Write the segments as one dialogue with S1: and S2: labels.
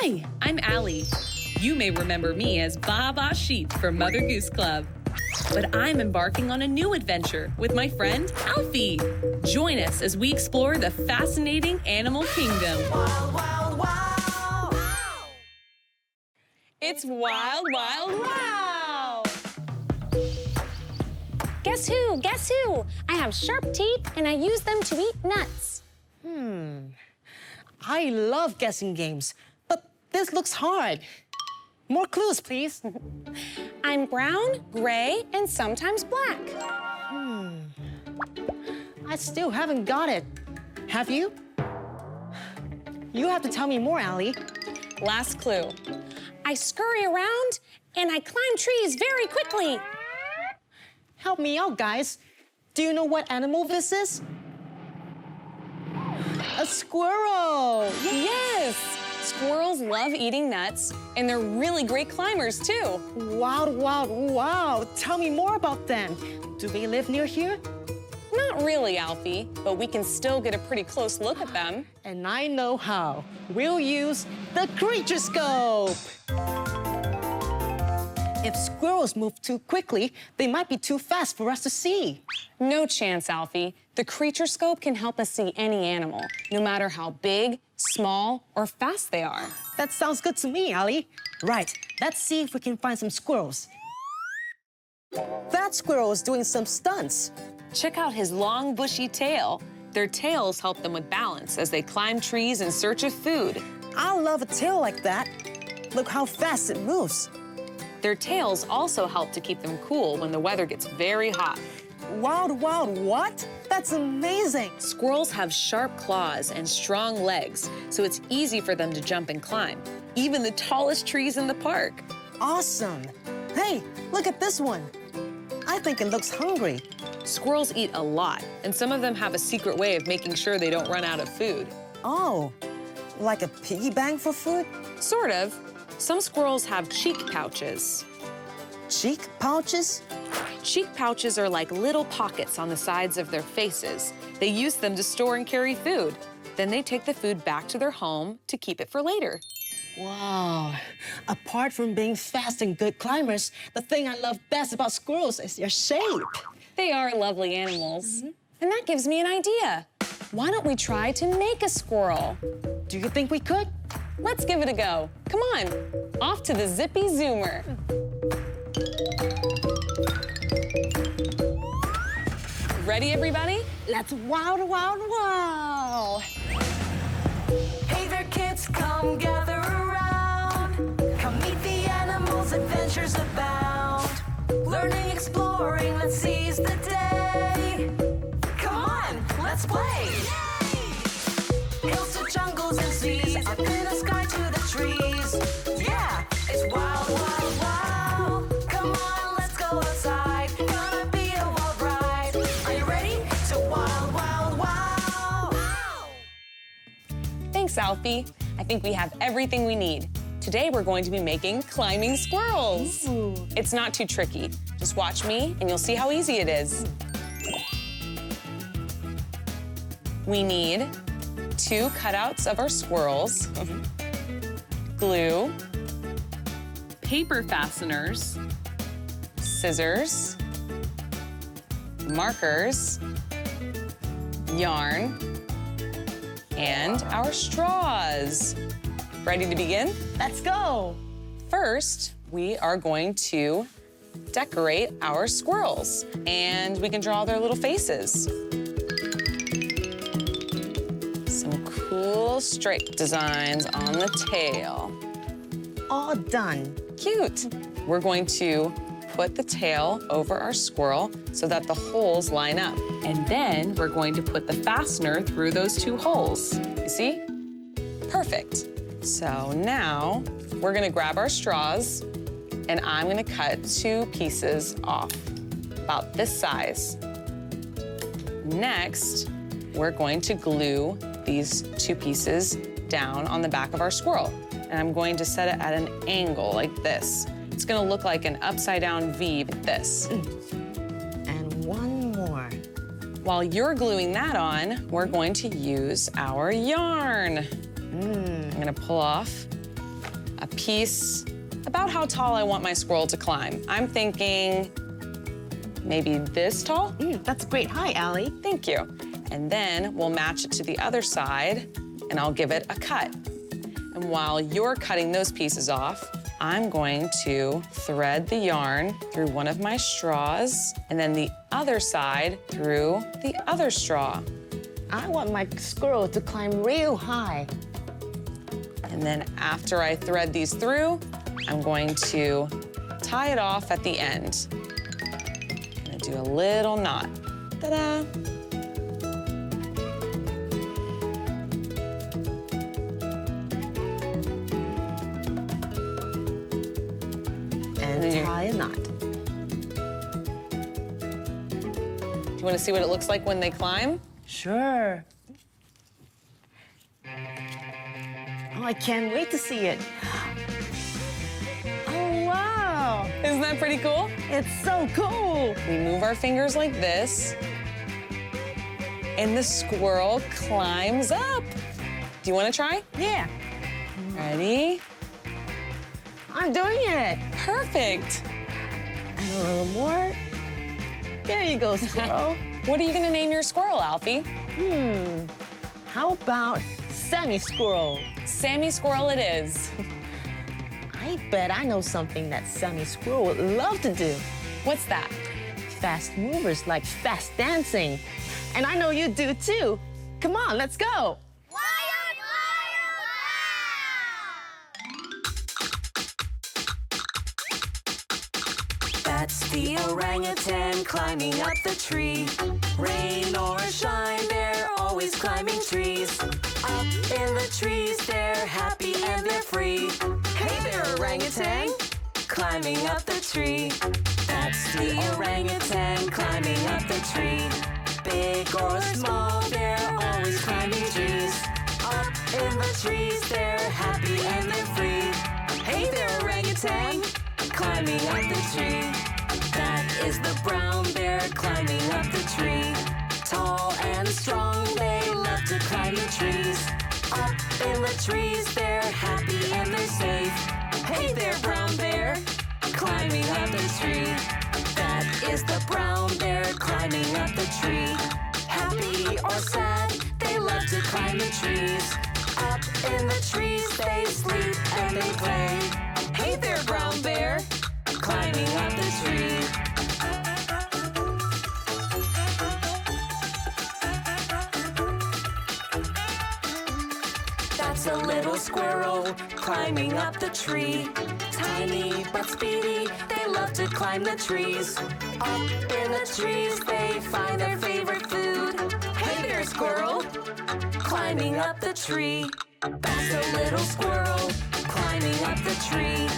S1: Hi, I'm Allie. You may remember me as Baba Sheep from Mother Goose Club. But I'm embarking on a new adventure with my friend Alfie. Join us as we explore the fascinating animal kingdom.
S2: Wild, wild, wow!
S1: It's Wild, Wild Wow!
S3: Guess who? Guess who? I have sharp teeth and I use them to eat nuts.
S4: I love guessing games, but this looks hard. More clues, please.
S3: I'm brown, gray, and sometimes black.
S4: I still haven't got it. Have you? You have to tell me more, Allie.
S3: Last clue. I scurry around and I climb trees very quickly.
S4: Help me out, guys. Do you know what animal this is? A squirrel!
S3: Yes! Squirrels love eating nuts, and they're really great climbers, too.
S4: Wow. Tell me more about them. Do they live near here?
S3: Not really, Alfie, but we can still get a pretty close look at them.
S4: And I know how. We'll use the creature scope. If squirrels move too quickly, they might be too fast for us to see.
S3: No chance, Alfie. The creature scope can help us see any animal, no matter how big, small, or fast they are.
S4: That sounds good to me, Allie. Right, let's see if we can find some squirrels. That squirrel is doing some stunts.
S1: Check out his long, bushy tail. Their tails help them with balance as they climb trees in search of food.
S4: I love a tail like that. Look how fast it moves.
S1: Their tails also help to keep them cool when the weather gets very hot.
S4: Wild what? That's amazing.
S1: Squirrels have sharp claws and strong legs, so it's easy for them to jump and climb, even the tallest trees in the park.
S4: Awesome. Hey, look at this one. I think it looks hungry.
S1: Squirrels eat a lot, and some of them have a secret way of making sure they don't run out of food.
S4: Oh, like a piggy bank for food?
S1: Sort of. Some squirrels have cheek pouches.
S4: Cheek pouches?
S1: Cheek pouches are like little pockets on the sides of their faces. They use them to store and carry food. Then they take the food back to their home to keep it for later.
S4: Wow. Apart from being fast and good climbers, the thing I love best about squirrels is their shape.
S3: They are lovely animals. And that gives me an idea. Why don't we try to make a squirrel?
S4: Do you think we could?
S3: Let's give it a go. Come on, off to the Zippy Zoomer. Ready, everybody?
S4: Let's wow.
S2: Hey there, kids, come gather around. Come meet the animals, adventures abound. Learning, exploring, let's seize the day. Come on, let's play. Hills to jungles and seas, up in the sky to the trees. Yeah, it's wild, wild, wow. Come on, let's go outside. Gonna be a wild ride. Are you ready to wild, wild, wow?
S3: Thanks, Alfie. I think we have everything we need. Today, we're going to be making climbing squirrels. It's not too tricky. Just watch me, and you'll see how easy it is. We need 2 cutouts of our squirrels, glue,
S1: Paper fasteners,
S3: scissors, markers, yarn, and our straws. Ready to begin?
S4: Let's go.
S3: First, we are going to decorate our squirrels, and we can draw their little faces. Some cool stripe designs on the tail.
S4: All done.
S3: Cute. We're going to put the tail over our squirrel so that the holes line up.
S1: and then we're going to put the fastener through those 2 holes.
S3: You see? Perfect. So now we're gonna grab our straws and I'm gonna cut 2 pieces off, about this size. Next, we're going to glue these 2 pieces down on the back of our squirrel. And I'm going to set it at an angle like this. It's gonna look like an upside down V like this.
S4: And one more.
S3: While you're gluing that on, we're going to use our yarn. I'm gonna pull off a piece about how tall I want my squirrel to climb. I'm thinking maybe this tall?
S4: That's a great height, Allie.
S3: Thank you. And then we'll match it to the other side, and I'll give it a cut. And while you're cutting those pieces off, I'm going to thread the yarn through one of my straws, and then the other side through the other straw.
S4: I want my squirrel to climb real high.
S3: And then after I thread these through, I'm going to tie it off at the end. I'm gonna do a little knot. Ta-da!
S4: And tie a knot.
S3: Do you wanna see what it looks like when they climb?
S4: Sure. Oh, I can't wait to see it. Oh, wow.
S3: Isn't that pretty cool?
S4: It's so cool.
S3: We move our fingers like this, and the squirrel climbs up. Do you wanna try?
S4: Yeah,
S3: Ready?
S4: I'm doing it.
S3: Perfect.
S4: And a little more. There you go, squirrel.
S3: What are you gonna name your squirrel, Alfie?
S4: How about Sammy Squirrel?
S3: Sammy Squirrel it is.
S4: I bet I know something that Sammy Squirrel would love to do.
S3: What's that?
S4: Fast movers like fast dancing. And I know you do too. Come on, let's go.
S2: That's the orangutan climbing up the tree. Rain or shine, they're always climbing trees. Up in the trees, they're happy and they're free. Hey there, orangutan, climbing up the tree. That's the orangutan climbing up the tree. Big or small, they're always climbing trees. Up in the trees, they're happy and they're free. Hey there, orangutan, climbing up the tree. That is the brown bear climbing up the tree. Tall and strong, they love to climb the trees. Up in the trees, they're happy and they're safe. Hey there, brown bear, climbing up the tree. That is the brown bear climbing up the tree. Happy or sad, they love to climb the trees. Up in the trees, they sleep and they play. Hey there, brown bear, climbing up the tree. That's a little squirrel climbing up the tree. Tiny but speedy, they love to climb the trees. Up in the trees, they find their favorite food. Hey there, squirrel, climbing up the tree. That's a little squirrel climbing up the tree.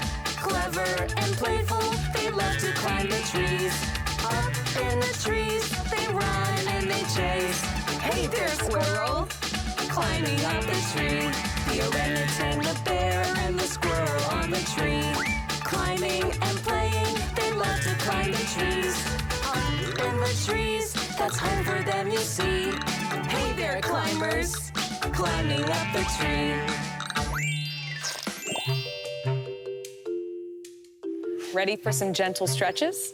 S2: Clever and playful, they love to climb the trees. Up in the trees, they run and they chase. Hey there, squirrel, climbing up the tree. The orangutan, the bear, and the squirrel on the tree. Climbing and playing, they love to climb the trees. Up in the trees, that's home for them, you see. Hey there, climbers, climbing up the tree.
S3: Ready for some gentle stretches?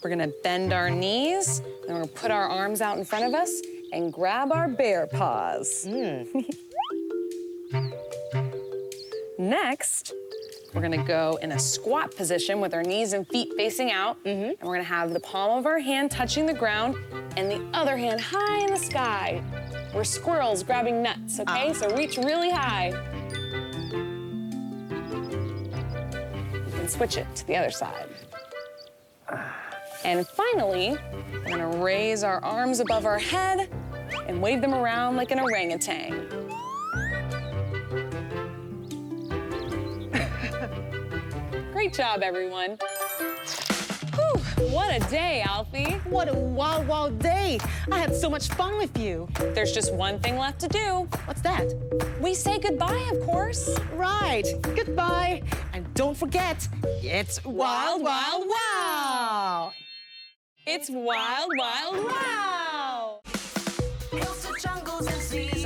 S3: We're gonna bend our knees, and we're gonna put our arms out in front of us and grab our bear paws. Next, we're gonna go in a squat position with our knees and feet facing out, and we're gonna have the palm of our hand touching the ground and the other hand high in the sky. We're squirrels grabbing nuts, okay? So reach really high. Switch it to the other side. And finally, we're gonna raise our arms above our head and wave them around like an orangutan. Great job, everyone. Whew, what a day, Alfie.
S4: What a wild, wild day. I had so much fun with you.
S3: There's just one thing left to do.
S4: What's that?
S3: We say goodbye, of course.
S4: Right. Goodbye. And don't forget, it's Wild, Wild Wow.
S3: It's Wild, Wild Wow!
S2: Hills to jungles and seas.